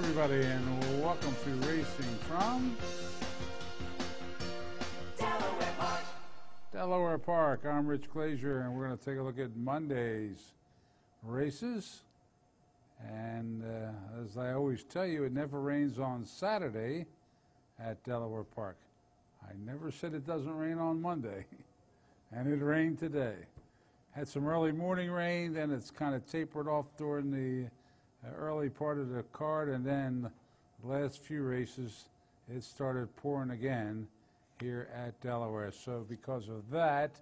everybody, and welcome to Racing from Delaware Park. I'm Rich Glazier, and we're going to take a look at Monday's races. And as I always tell you, it never rains on Saturday at Delaware Park. I never said it doesn't rain on Monday, and it rained today. Had some early morning rain, then it's kind of tapered off during the early part of the card, and then the last few races it started pouring again here at Delaware. So because of that,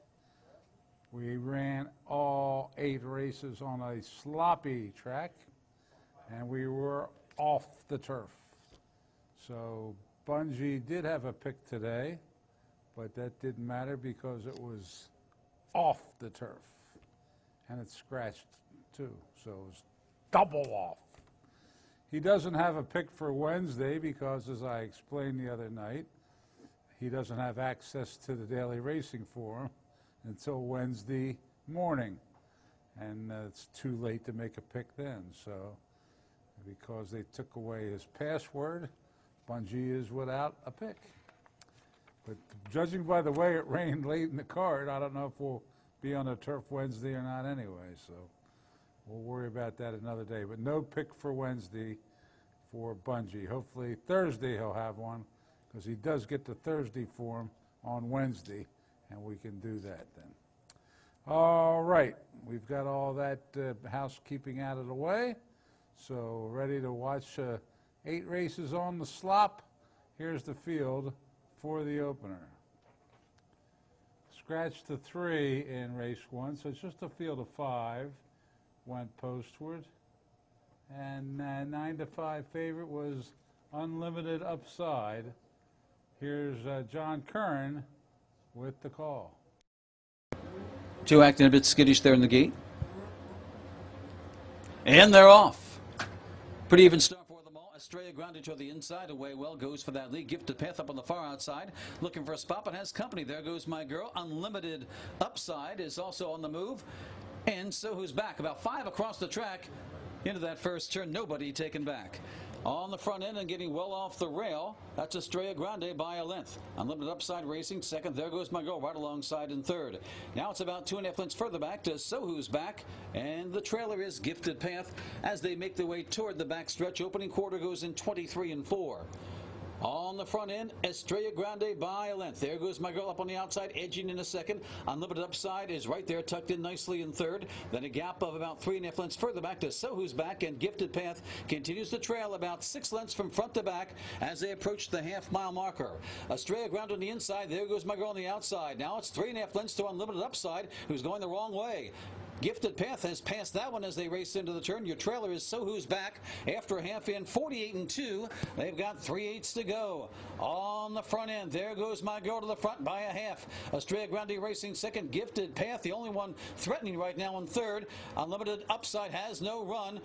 we ran all 8 races on a sloppy track, and we were off the turf. So Bungie did have a pick today, but that didn't matter because it was off the turf, and it scratched too, so it was double off. He doesn't have a pick for Wednesday because, as I explained the other night, he doesn't have access to the Daily Racing Forum until Wednesday morning, and it's too late to make a pick then. So because they took away his password, Bungie is without a pick. But judging by the way it rained late in the card, I don't know if we'll be on the turf Wednesday or not anyway, so we'll worry about that another day. But no pick for Wednesday for Bungie. Hopefully Thursday he'll have one, because he does get the Thursday form on Wednesday, and we can do that then. All right, we've got all that housekeeping out of the way, so ready to watch 8 races on the slop. Here's the field for the opener. Scratch to 3 in race 1, so it's just a field of 5 went postward, and 9 to 5 favorite was Unlimited Upside. Here's John Curran with the call. 2 acting a bit skittish there in the gate, and they're off. Pretty even start for them all. Estrella Grande to the inside, away well, goes for that lead. Gifted Path up on the far outside, looking for a spot, but has company. There goes My Girl. Unlimited Upside is also on the move. And so who's back? About 5 across the track into that first turn. Nobody taken back. On the front end and getting well off the rail, that's Estrella Grande by a length. Unlimited Upside racing second. There goes My Girl right alongside in third. Now it's about 2.5 lengths further back to So Who's Back, and the trailer is Gifted Path as they make their way toward the back stretch. Opening quarter goes in 23 and 4. On the front end, Estrella Grande by a length. There goes My Girl up on the outside, edging in a second. Unlimited Upside is right there, tucked in nicely in third. Then a gap of about 3.5 lengths further back to So Who's Back, and Gifted Path continues to trail about 6 lengths from front to back as they approach the half-mile marker. Estrella Grande on the inside. There goes My Girl on the outside. Now it's 3.5 lengths to Unlimited Upside, who's going the wrong way. Gifted Path has passed that one as they race into the turn. Your trailer is So Who's Back after a half in, 48 and 2. They've got 3/8 to go. On the front end, there goes My Girl to the front by a half. Estrella Grande racing second. Gifted Path, the only one threatening right now in third. Unlimited Upside has no run.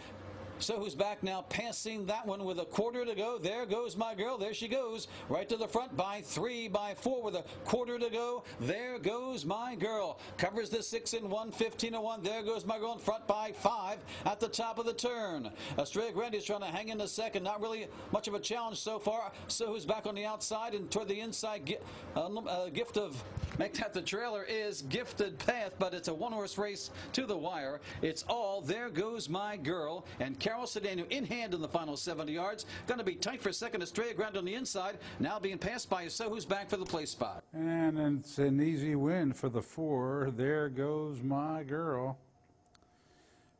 So Who's Back now passing that one with a quarter to go. There goes My Girl. There she goes. Right to the front by 3, by 4 with a quarter to go. There goes My Girl. Covers the 6 in 1, 15 and 1. There goes My Girl in front by 5 at the top of the turn. Estrella Grande is trying to hang in the second. Not really much of a challenge so far. So Who's Back on the outside and toward the inside. Gift of make that the trailer is Gifted Path, but it's a 1-horse race to the wire. It's all There Goes My Girl and Carol Cedeno in hand in the final 70 yards. Going to be tight for second. Estrella Grande on the inside, now being passed by So Who's Back for the place spot. And it's an easy win for the 4. There Goes My Girl.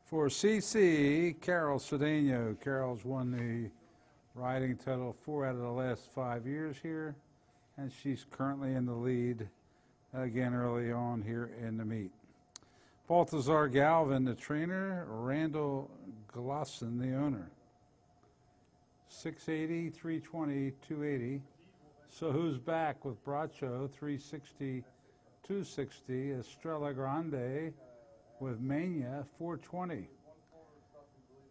For CC, Carol Cedeno. Carol's won the riding title 4 out of the last 5 years here, and she's currently in the lead again early on here in the meet. Balthazar Galvin, the trainer. Randall Glosson, the owner. 680, 320, 280. So Who's Back with Bracho, 360, 260. Estrella Grande with Mania, 420.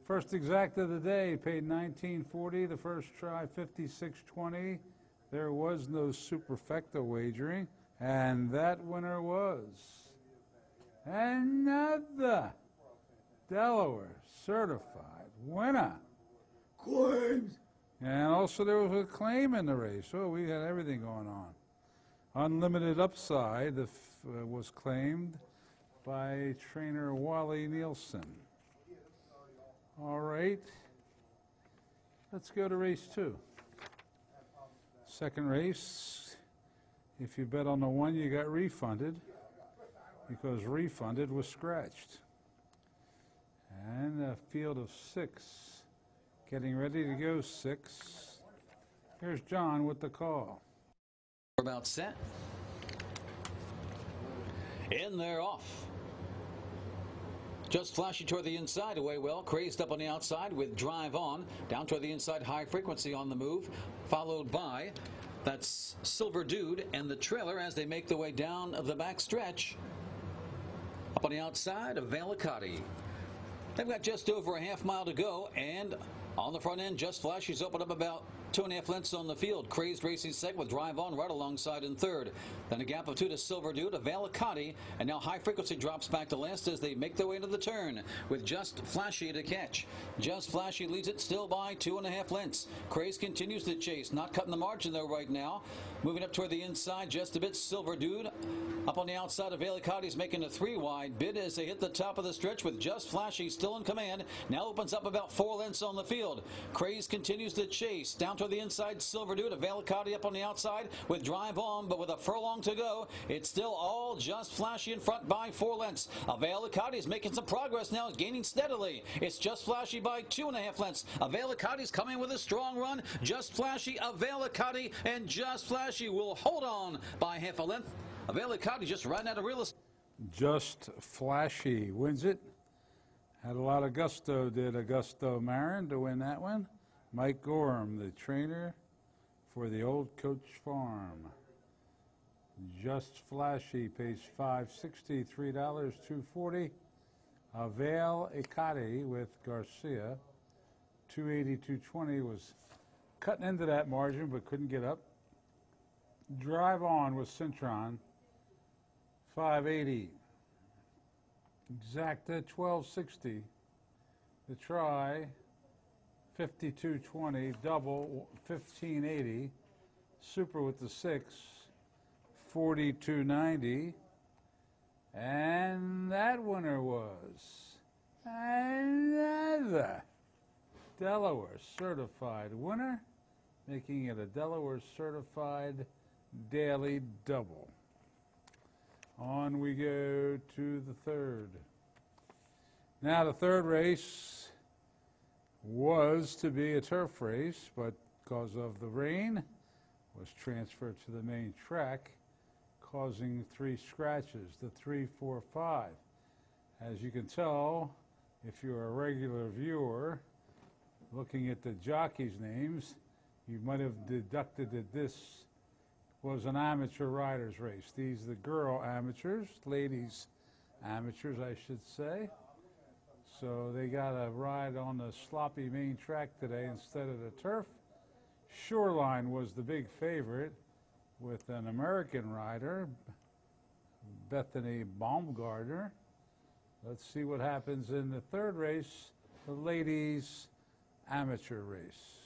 First exact of the day, paid $19.40. The first try, $56.20. There was no superfecta wagering, and that winner was another Delaware certified winner, Claims. And also there was a claim in the race. Oh, we had everything going on. Unlimited Upside was claimed by trainer Wally Nielsen. All right. Let's go to race 2. Second race. If you bet on the 1, you got refunded because refunded was scratched. And a field of 6. Getting ready to go 6. Here's John with the call. We're about set. In there, off. Just Flashy toward the inside, away well. Crazed up on the outside with Drive On. Down toward the inside, High Frequency on the move. Followed by, that's Silver Dude and the trailer as they make their way down the back stretch. Up on the outside, Avalicati. They've got just over a half mile to go, and on the front end, Just Flashy's opened up about 2.5 lengths on the field. Crazed racing second with Drive On right alongside in third. Then a gap of 2 to Silver Dude, Avalicati, and now High Frequency drops back to last as they make their way into the turn with Just Flashy to catch. Just Flashy leads it still by 2.5 lengths. Crazed continues to chase, not cutting the margin though right now. Moving up toward the inside just a bit, Silver Dude. Up on the outside, Avalicati's making a 3-wide bid as they hit the top of the stretch with Just Flashy still in command. Now opens up about 4 lengths on the field. Craze continues to chase. Down to the inside, Silver Dude. Avalicati up on the outside with Drive On, but with a furlong to go, it's still all Just Flashy in front by 4 lengths. Avalicati is making some progress now, gaining steadily. It's Just Flashy by 2.5 lengths. Avalicati's coming with a strong run. Just Flashy, Avalicati, and Just Flashy will hold on by half a length. Avalicati just riding out of real estate. Just Flashy wins it. Had a lot of gusto, did Augusto Marin to win that one. Mike Gorham, the trainer for the Old Coach Farm. Just Flashy pays $5.60, $3, $2.40. Avalicati with Garcia, $2.80, $2.20 was cutting into that margin but couldn't get up. Drive On with Cintron, $5.80. Exacta, $12.60. The Try, $52.20. Double, $15.80. Super with the 6, $42.90. And that winner was another Delaware certified winner, making it a Delaware certified daily double. On we go to the third. Now the third race was to be a turf race, but because of the rain, was transferred to the main track, causing 3 scratches, the 3, 4, 5. As you can tell, if you're a regular viewer, looking at the jockeys' names, you might have deducted that this was an amateur riders race. These are the girl amateurs, ladies amateurs, I should say. So they got a ride on the sloppy main track today instead of the turf. Shoreline was the big favorite with an American rider, Bethany Baumgartner. Let's see what happens in the third race, the ladies amateur race.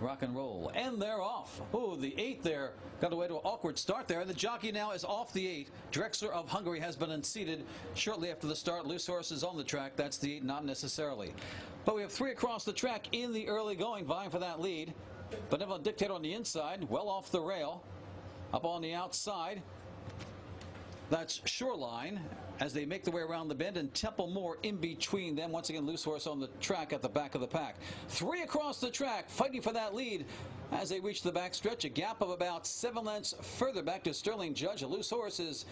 Rock and roll, and they're off. Oh, the 8 there got away to an awkward start there, and the jockey now is off the 8. Drexler of Hungary has been unseated shortly after the start. Loose Horse is on the track. That's the 8, not necessarily. But we have 3 across the track in the early going, vying for that lead. Benevolent Dictator on the inside, well off the rail. Up on the outside, that's Shoreline as they make their way around the bend, and Temple Moore in between them. Once again, Loose Horse on the track at the back of the pack. 3 across the track, fighting for that lead as they reach the back stretch. A gap of about 7 lengths further back to Sterling Judge. A Loose Horse has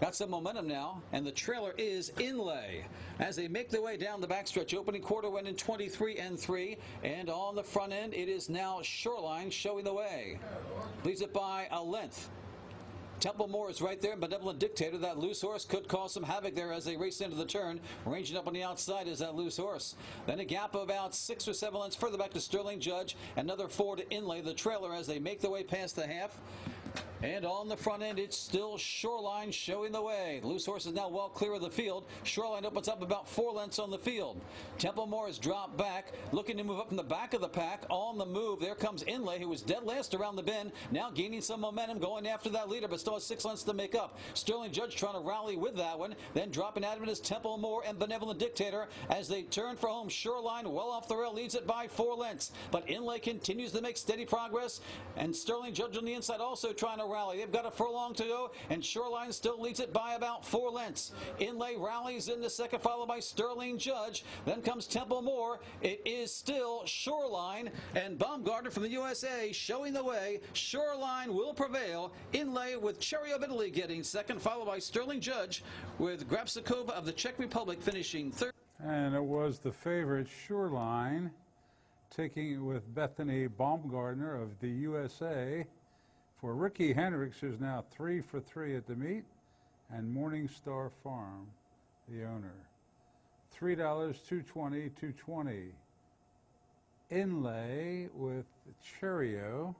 got some momentum now, and the trailer is Inlay as they make their way down the backstretch. Opening quarter went in 23 and 3, and on the front end, it is now Shoreline showing the way. Leads it by a length. Temple Moore is right there. Benevolent Dictator, that Loose Horse, could cause some havoc there as they race into the turn. Ranging up on the outside is that Loose Horse. Then a gap of about 6 or 7 lengths further back to Sterling Judge. Another 4 to Inlay, the trailer, as they make their way past the half. And on the front end, it's still Shoreline showing the way. Loose horse is now well clear of the field. Shoreline opens up about 4 lengths on the field. Templemore has dropped back, looking to move up from the back of the pack. On the move, there comes Inlay, who was dead last around the bend. Now gaining some momentum, going after that leader, but still has 6 lengths to make up. Sterling Judge trying to rally with that one. Then dropping out of it is Templemore and Benevolent Dictator as they turn for home. Shoreline well off the rail, leads it by 4 lengths. But Inlay continues to make steady progress, and Sterling Judge on the inside also trying to rally. They've got a furlong to go, and Shoreline still leads it by about 4 lengths. Inlay rallies in the second, followed by Sterling Judge. Then comes Templemore. It is still Shoreline, and Baumgartner from the USA showing the way. Shoreline will prevail. Inlay with Cherry of Italy getting second, followed by Sterling Judge with Grabsikova of the Czech Republic finishing third. And it was the favorite Shoreline, taking it with Bethany Baumgartner of the USA. For Ricky Hendricks, who's now 3 for 3 at the meet, and Morningstar Farm, the owner. $3, $2.20, $2.20. Inlay with Cherio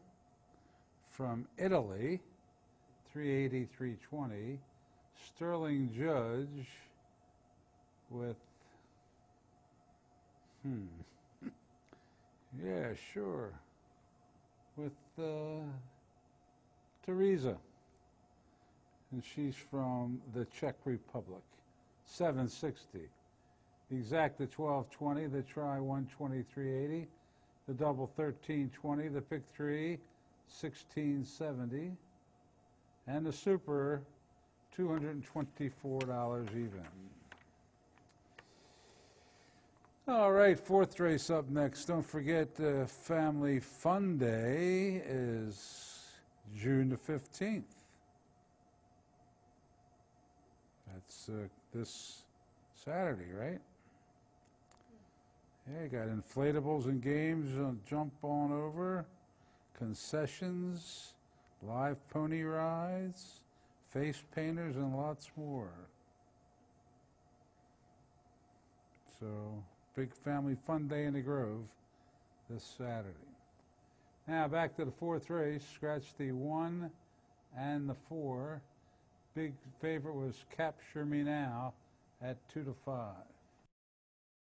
from Italy, $3.80, $3.20. Sterling Judge with, yeah, sure, with Teresa, and she's from the Czech Republic, $7.60. The exact, the 12.20, the try 123.80, the double 13.20, the pick 3 16.70, and the super $224 even. All right, 4th race up next. Don't forget, Family Fun Day is June the 15th. That's this Saturday, right? Yeah, you got inflatables and games, jump on over, concessions, live pony rides, face painters, and lots more. So, big Family Fun Day in the Grove this Saturday. Now back to the 4th race. Scratch the 1 and the 4. Big favorite was Capture Me Now at 2 to 5.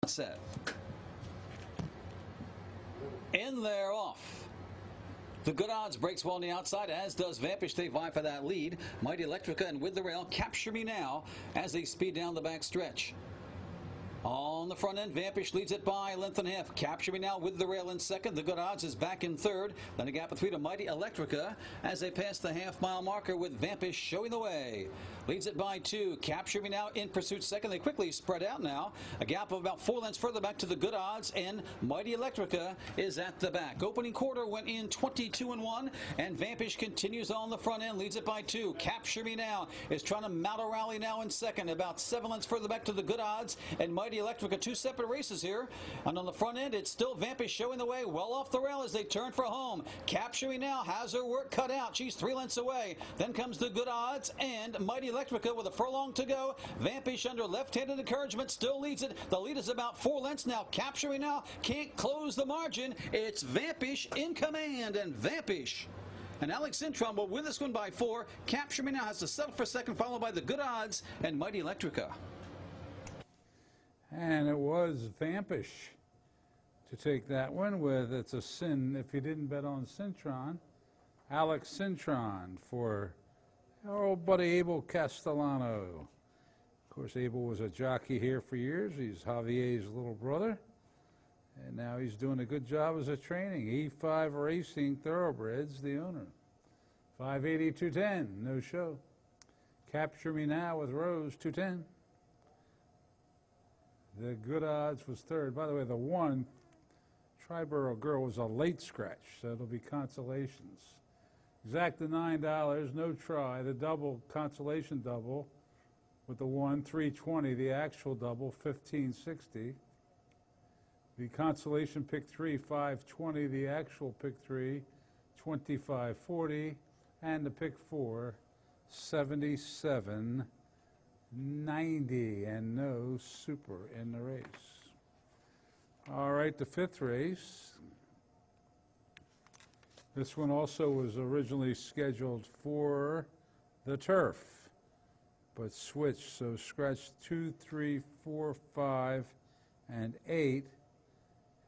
Set. In there, off. The Good Odds breaks well on the outside, as does Vampish. They vie for that lead. Mighty Electrica and With the Rail, Capture Me Now as they speed down the back stretch. On the front end, Vampish leads it by a length and a half. Capture Me Now with the rail in second. The Good Odds is back in third. Then a gap of 3 to Mighty Electrica as they pass the half-mile marker, with Vampish showing the way. Leads it by 2. Capture Me Now in pursuit second. They quickly spread out now. A gap of about 4 lengths further back to the Good Odds, and Mighty Electrica is at the back. Opening quarter went in 22-1, and Vampish continues on the front end. Leads it by 2. Capture Me Now is trying to mount a rally now in second. About 7 lengths further back to the Good Odds, and Mighty Electrica. 2 separate races here. And on the front end, it's still Vampish showing the way, well off the rail as they turn for home. Capture Me Now has her work cut out. She's 3 lengths away. Then comes the Good Odds and Mighty Electrica with a furlong to go. Vampish under left-handed encouragement still leads it. The lead is about 4 lengths now. Capture Me Now can't close the margin. It's Vampish in command, and Vampish and Alex Cintron will win this one by 4. Capture Me Now has to settle for second, followed by the Good Odds and Mighty Electrica. And it was Vampish to take that one with, it's a sin if you didn't bet on Cintron. Alex Cintron for our old buddy Abel Castellano. Of course, Abel was a jockey here for years. He's Javier's little brother. And now he's doing a good job as a training. E5 Racing Thoroughbreds, the owner. 580, 210, no show. Capture Me Now with Rose, 210. The Good Odds was third. By the way, the 1, Triborough Girl, was a late scratch, so it'll be consolations. Exacta $9, no try. The double, consolation double, with the 1, $3.20. The actual double, $15.60. The consolation pick 3, $5.20. The actual pick 3, $25.40. And the pick 4, $77.90, and no super in the race. All right, the 5th race. This one also was originally scheduled for the turf, but switched, so scratched 2, 3, 4, 5, and 8.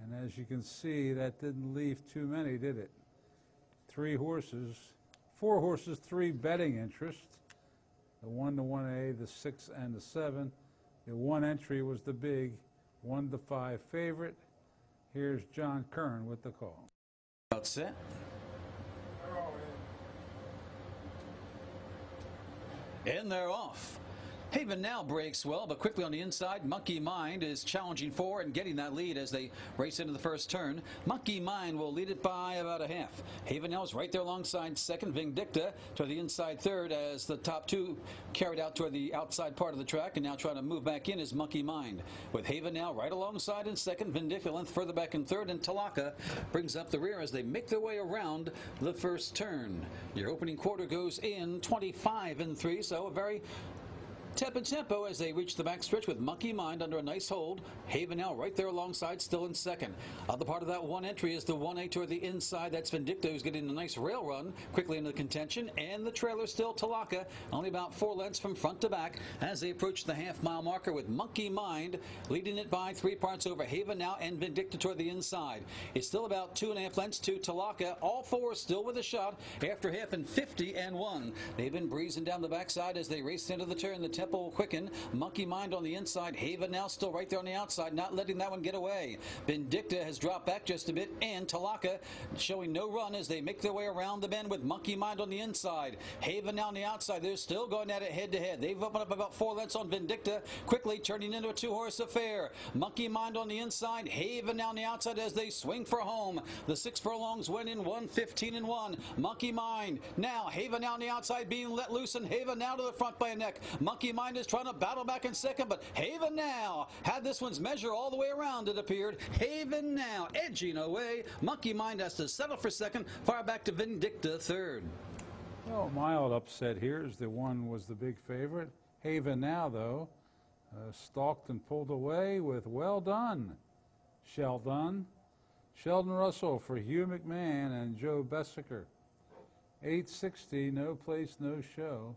And as you can see, that didn't leave too many, did it? 4 horses, 3 betting interest. The 1 to 1A, the 6 and the 7. The 1 entry was the big 1 to 5 favorite. Here's John Kern with the call. About set. And they're off. Haven now breaks well, but quickly on the inside, Monkey Mind is challenging for and getting that lead as they race into the first turn. Monkey Mind will lead it by about a half. Haven now is right there alongside second. Vindicta to the inside third as the top 2 carried out toward the outside part of the track, and now trying to move back in is Monkey Mind. With Haven now right alongside in second, Vindicta length further back in third, and Talaka brings up the rear as they make their way around the first turn. Your opening quarter goes in 25 and 3, so a very tepid tempo as they reach the backstretch with Monkey Mind under a nice hold. Haven now right there alongside, still in second. Other part of that 1 entry is the 1A toward the inside. That's Vindicta, who's getting a nice rail run quickly into contention. And the trailer still Talaka, only about 4 lengths from front to back as they approach the half-mile marker with Monkey Mind leading it by 3 parts over Haven now and Vindicta toward the inside. It's still about 2.5 lengths to Talaka. All 4 still with a shot after half and 50 and 1. They've been breezing down the backside as they race into the turn. The tempo will quicken. Monkey Mind on the inside. Haven now still right there on the outside, not letting that one get away. Vindicta has dropped back just a bit, and Talaka showing no run as they make their way around the bend with Monkey Mind on the inside. Haven now on the outside. They're still going at it head to head. They've opened up about 4 lengths on Vindicta, quickly turning into a 2-horse affair. Monkey Mind on the inside. Haven now on the outside as they swing for home. The 6 furlongs went in 1:15 and 1. Monkey Mind now. Haven now on the outside being let loose, and Haven now to the front by a neck. Monkey Mind is trying to battle back in second, but Haven now had this one's measure all the way around, it appeared. Haven now edging away. Monkey Mind has to settle for second, far back to Vindicta third. Well, mild upset here as the 1 was the big favorite. Haven now, though, stalked and pulled away with Well Done. Sheldon Russell for Hugh McMahon and Joe Bessiker. 860, no place, no show.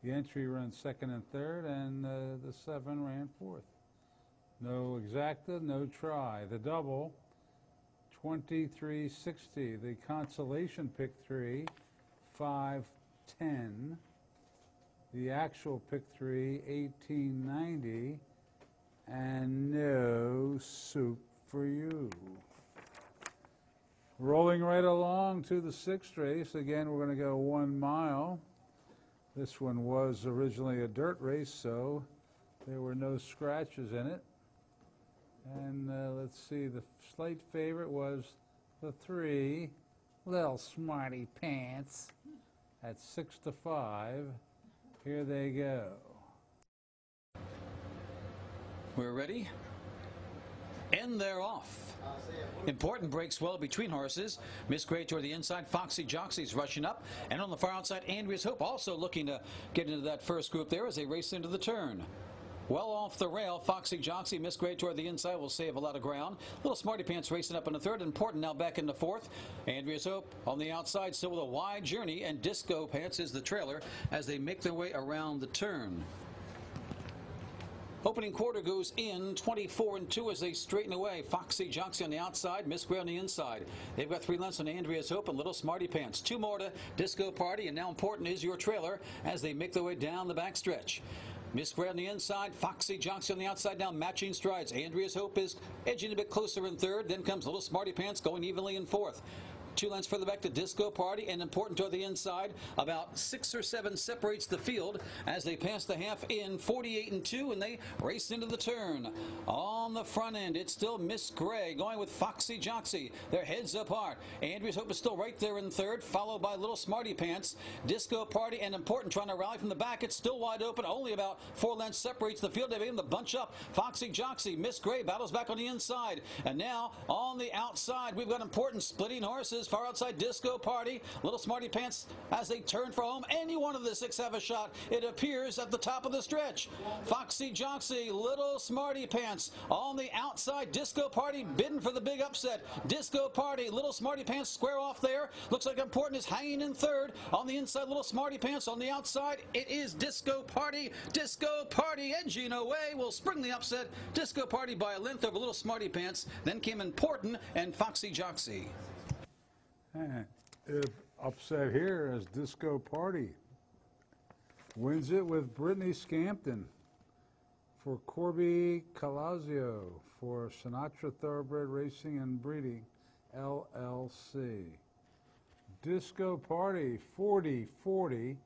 The entry ran second and third, and the 7 ran fourth. No exacta, no try. The double, 2360. The consolation pick 3, 510. The actual pick 3, 1890. And no soup for you. Rolling right along to the 6th race. Again, we're going to go 1 mile. This one was originally a dirt race, so there were no scratches in it. And let's see, the slight favorite was the 3, Little Smarty Pants, at 6 to 5. Here they go. We're ready. And they're off. Important breaks well between horses. Miss Gray toward the inside. Foxy Joxy's rushing up. And on the far outside, Andrea's Hope also looking to get into that first group there as they race into the turn. Well off the rail, Foxy Joxy, Miss Gray toward the inside will save a lot of ground. Little Smarty Pants racing up in the third. Important now back in the fourth. Andrea's Hope on the outside, still with a wide journey. And Disco Pants is the trailer as they make their way around the turn. Opening quarter goes in 24 and 2 as they straighten away. Foxy Joxy on the outside, Miss Gray on the inside. They've got 3 lengths on Andrea's Hope and Little Smarty Pants. 2 more to Disco Party, and now Important is your trailer as they make their way down the backstretch. Miss Gray on the inside, Foxy Joxy on the outside, now matching strides. Andrea's Hope is edging a bit closer in third. Then comes Little Smarty Pants going evenly in fourth. 2 lengths further back to Disco Party, and Important to the inside. About 6 or 7 separates the field as they pass the half in 48 and 2, and they race into the turn. On the front end, it's still Miss Gray going with Foxy Joxy. Their heads apart. Andrea's Hope is still right there in third, followed by Little Smarty Pants. Disco Party and Important trying to rally from the back. It's still wide open. Only about 4 lengths separates the field. They begin to bunch up. Foxy Joxy, Miss Gray battles back on the inside. And now on the outside, we've got Important splitting horses. goes far outside Disco Party. Little Smarty Pants as they turn for home. Any one of the six have a shot. It appears at the top of the stretch. Foxy Joxy, Little Smarty Pants on the outside. Disco Party bidding for the big upset. Disco Party, Little Smarty Pants square off there. Looks like Important is hanging in third. On the inside, Little Smarty Pants. On the outside, it is Disco Party. Disco Party edging away will spring the upset. Disco Party by a length over Little Smarty Pants. Then came Important and Foxy Joxy. Upset here as Disco Party wins it with Brittany Scampton for Corby Calazio for Sinatra Thoroughbred Racing and Breeding LLC. Disco Party 40-40,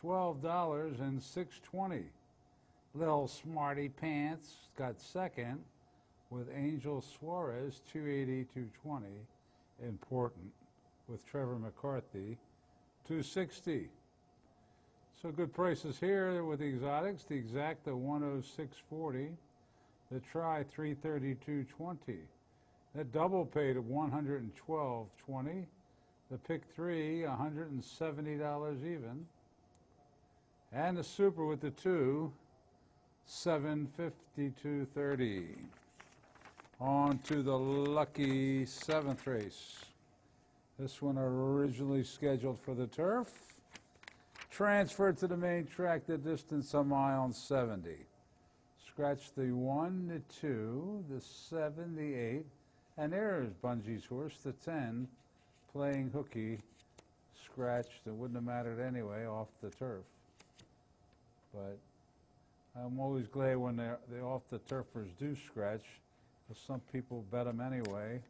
$12 and $6.20. Little Smarty Pants got second with Angel Suarez, $2.80, $2.20. Important with Trevor McCarthy, $2.60. So good prices here with the exotics. The Exacta, $106.40. The Try, $332.20. That double paid at $112.20. The Pick 3, $170 even. And the Super with the 2, $752.30. On to the lucky 7th race. This one originally scheduled for the turf. Transferred to the main track, the distance a mile and 70. Scratch the 1, the 2, the 7, the 8, and there's Bungie's horse, the 10, playing hooky, scratched. It wouldn't have mattered anyway off the turf. But I'm always glad when the off-the-turfers do scratch, because some people bet them anyway,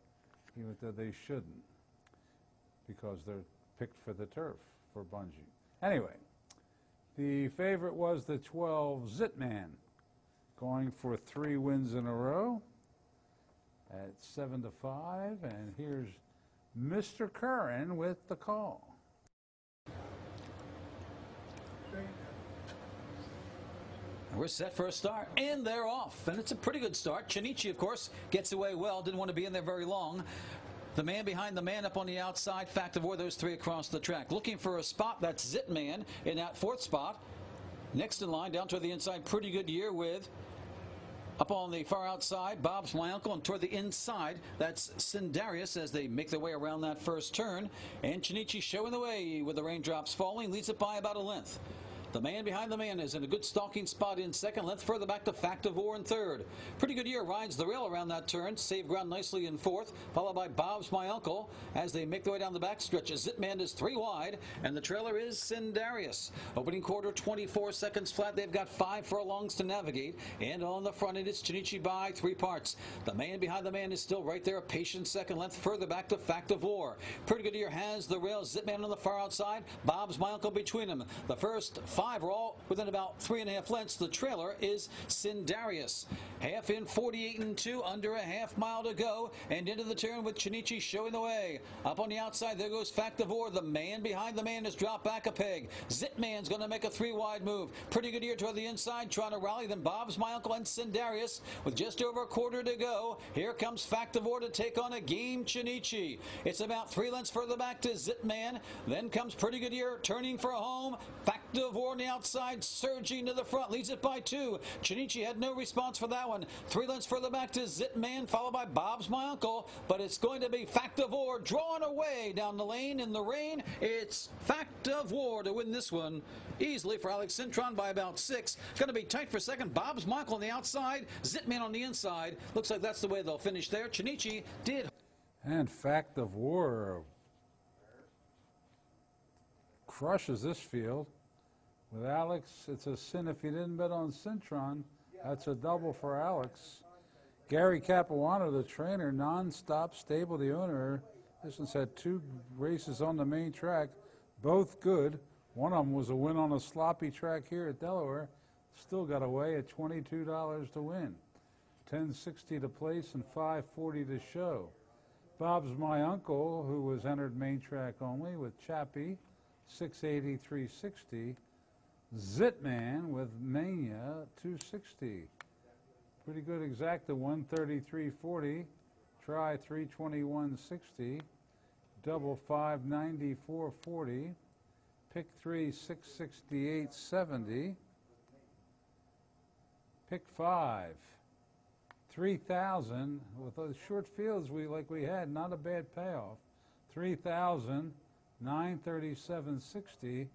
even though they shouldn't, because they're picked for the turf for Bungie. Anyway, the favorite was the 12 Zitman, going for 3 wins in a row at 7-5, and here's Mr. Curran with the call. We're set for a start, and they're off. And it's a pretty good start. Chinichi, of course, gets away well. Didn't want to be in there very long. The man behind the man up on the outside. Fact of War, those 3 across the track. Looking for a spot. That's Zitman in that 4th spot. Next in line, down toward the inside. Pretty good year with, up on the far outside, Bob's My Uncle. And toward the inside, that's Cindarius as they make their way around that first turn. And Chinichi showing the way with the raindrops falling. Leads it by about a length. The man behind the man is in a good stalking spot in second. Length further back to Fact of War in third. Pretty good year. Rides the rail around that turn. Save ground nicely in fourth. Followed by Bob's My Uncle as they make their way down the back stretch. Zitman is 3 wide. And the trailer is Cindarius. Opening quarter, 24 seconds flat. They've got 5 furlongs to navigate. And on the front end, it's Chinichi by 3 parts. The man behind the man is still right there. A patient second. Length further back to Fact of War. Pretty good year has the rail. Zitman on the far outside. Bob's My Uncle between them. The first 5 are all within about 3.5 lengths. The trailer is Cindarius. Half in, 48 2, under a half mile to go, and into the turn with Chinichi showing the way. Up on the outside, there goes Fact of War. The man behind the man has dropped back a peg. Zitman's going to make a 3-wide move. Pretty good year toward the inside, trying to rally them. Bob's My Uncle and Cindarius with just over a quarter to go. Here comes Fact of War to take on a game Chinichi. It's about 3 lengths further back to Zitman. Then comes Pretty Good Year turning for home. Fact of War on the outside, surging to the front, leads it by 2. Chinichi had no response for that one. 3 lengths further back to Zitman, followed by Bob's My Uncle, but it's going to be Fact of War drawn away down the lane in the rain. It's Fact of War to win this one easily for Alex Cintron by about 6. Going to be tight for second. Bob's My Uncle on the outside, Zitman on the inside. Looks like that's the way they'll finish there. Chinichi did. And Fact of War crushes this field. With Alex, it's a sin if you didn't bet on Cintron. That's a double for Alex. Gary Capuano, the trainer, non-stop stable, the owner. This one's had 2 races on the main track, both good. One of them was a win on a sloppy track here at Delaware. Still got away at $22 to win. $10.60 to place and $5.40 to show. Bob's My Uncle, who was entered main track only with Chappie, $6.80, $3.60. Zitman with Mania, $2.60. Pretty good Exacta, $133.40. Try, $321.60. double 594.40. Pick 3 668.70. Pick 5 3,000 with those short fields we had, not a bad payoff. 3,000 937.60,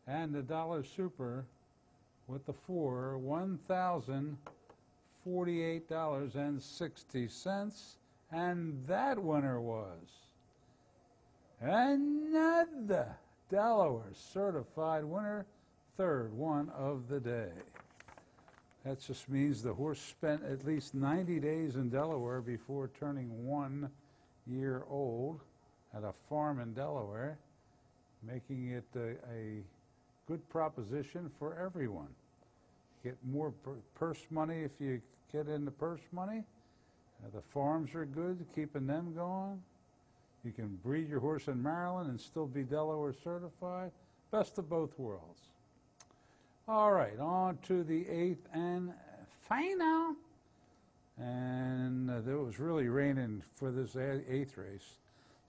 and the dollar super with the 4 $1,048.60, and that winner was another Delaware certified winner, third one of the day. That just means the horse spent at least 90 days in Delaware before turning 1 year old at a farm in Delaware, making it a good proposition for everyone. Get more purse money if you get into purse money. The farms are good, keeping them going. You can breed your horse in Maryland and still be Delaware certified. Best of both worlds. All right, on to the 8th and final. And it was really raining for this 8th race.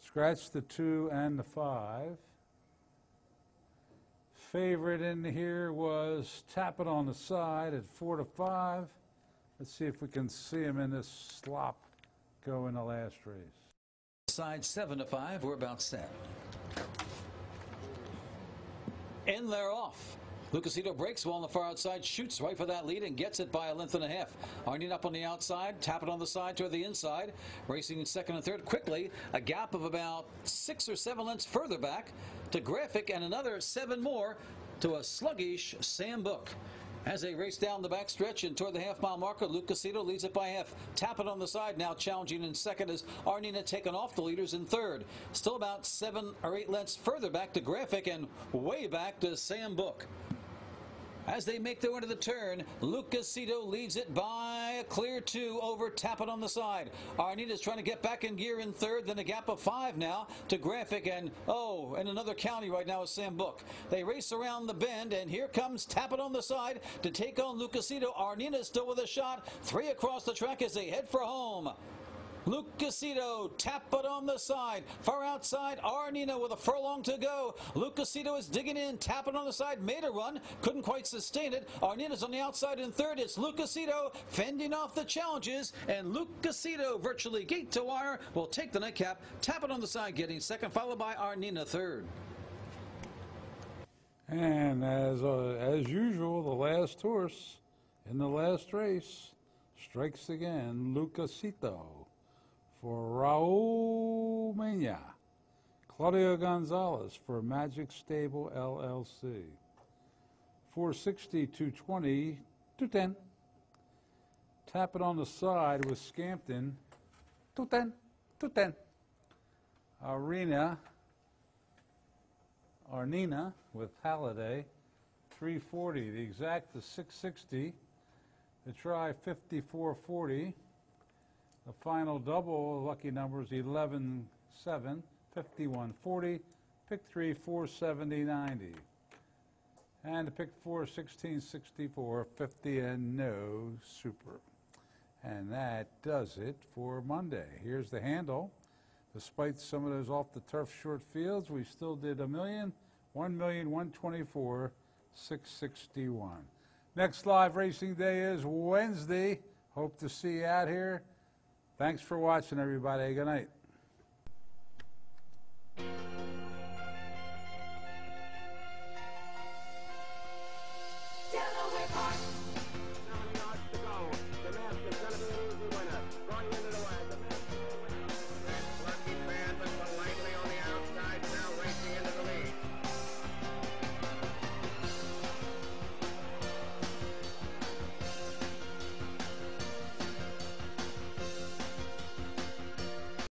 Scratch the 2 and the 5. Favorite in here was Tap It on the Side at 4 to 5. Let's see if we can see him in this slop go in the last race. Side 7 to 5, we're about set. In there off. Lucasito breaks well on the far outside, shoots right for that lead and gets it by 1.5 lengths. Arnine up on the outside, Tap It on the side toward the inside, racing in second and third quickly. A gap of about 6 or 7 lengths further back to Graphic, and another 7 more to a sluggish Sam Book. As they race down the backstretch and toward the half-mile marker, Lucasito leads it by half. Tap It on the side now challenging in second as Arnina taken off the leaders in third. Still about 7 or 8 lengths further back to Graphic and way back to Sam Book. As they make their way to the turn, Lucasito leads it by a clear 2 over Tap It on the side. Arnita's trying to get back in gear in third, then a gap of 5 now to Graphic, and in another county right now is Sam Book. They race around the bend, and here comes Tap It on the side to take on Lucasito. Arnita still with a shot. 3 across the track as they head for home. Lucasito, Tap It on the side. Far outside, Arnina with a furlong to go. Lucasito is digging in. Tap It on the side, made a run. Couldn't quite sustain it. Arnina's on the outside in third. It's Lucasito fending off the challenges. And Lucasito, virtually gate to wire, will take the nightcap. Tap It on the side getting second, followed by Arnina third. And as usual, the last horse in the last race strikes again, Lucasito. For Raul Mena, Claudio Gonzalez for Magic Stable LLC. 460, 220, 210. Tap It on the side with Scampton, 210, 210. Arnina with Halliday, 340. The exact is 660. The try 54.40. The final double lucky numbers 11, 7, 51.40. Pick 3, 470, 90. And the pick 4, 16, 64, 50, and no super. And that does it for Monday. Here's the handle. Despite some of those off the turf short fields, we still did 1,124,661. Next live racing day is Wednesday. Hope to see you out here. Thanks for watching, everybody. Good night.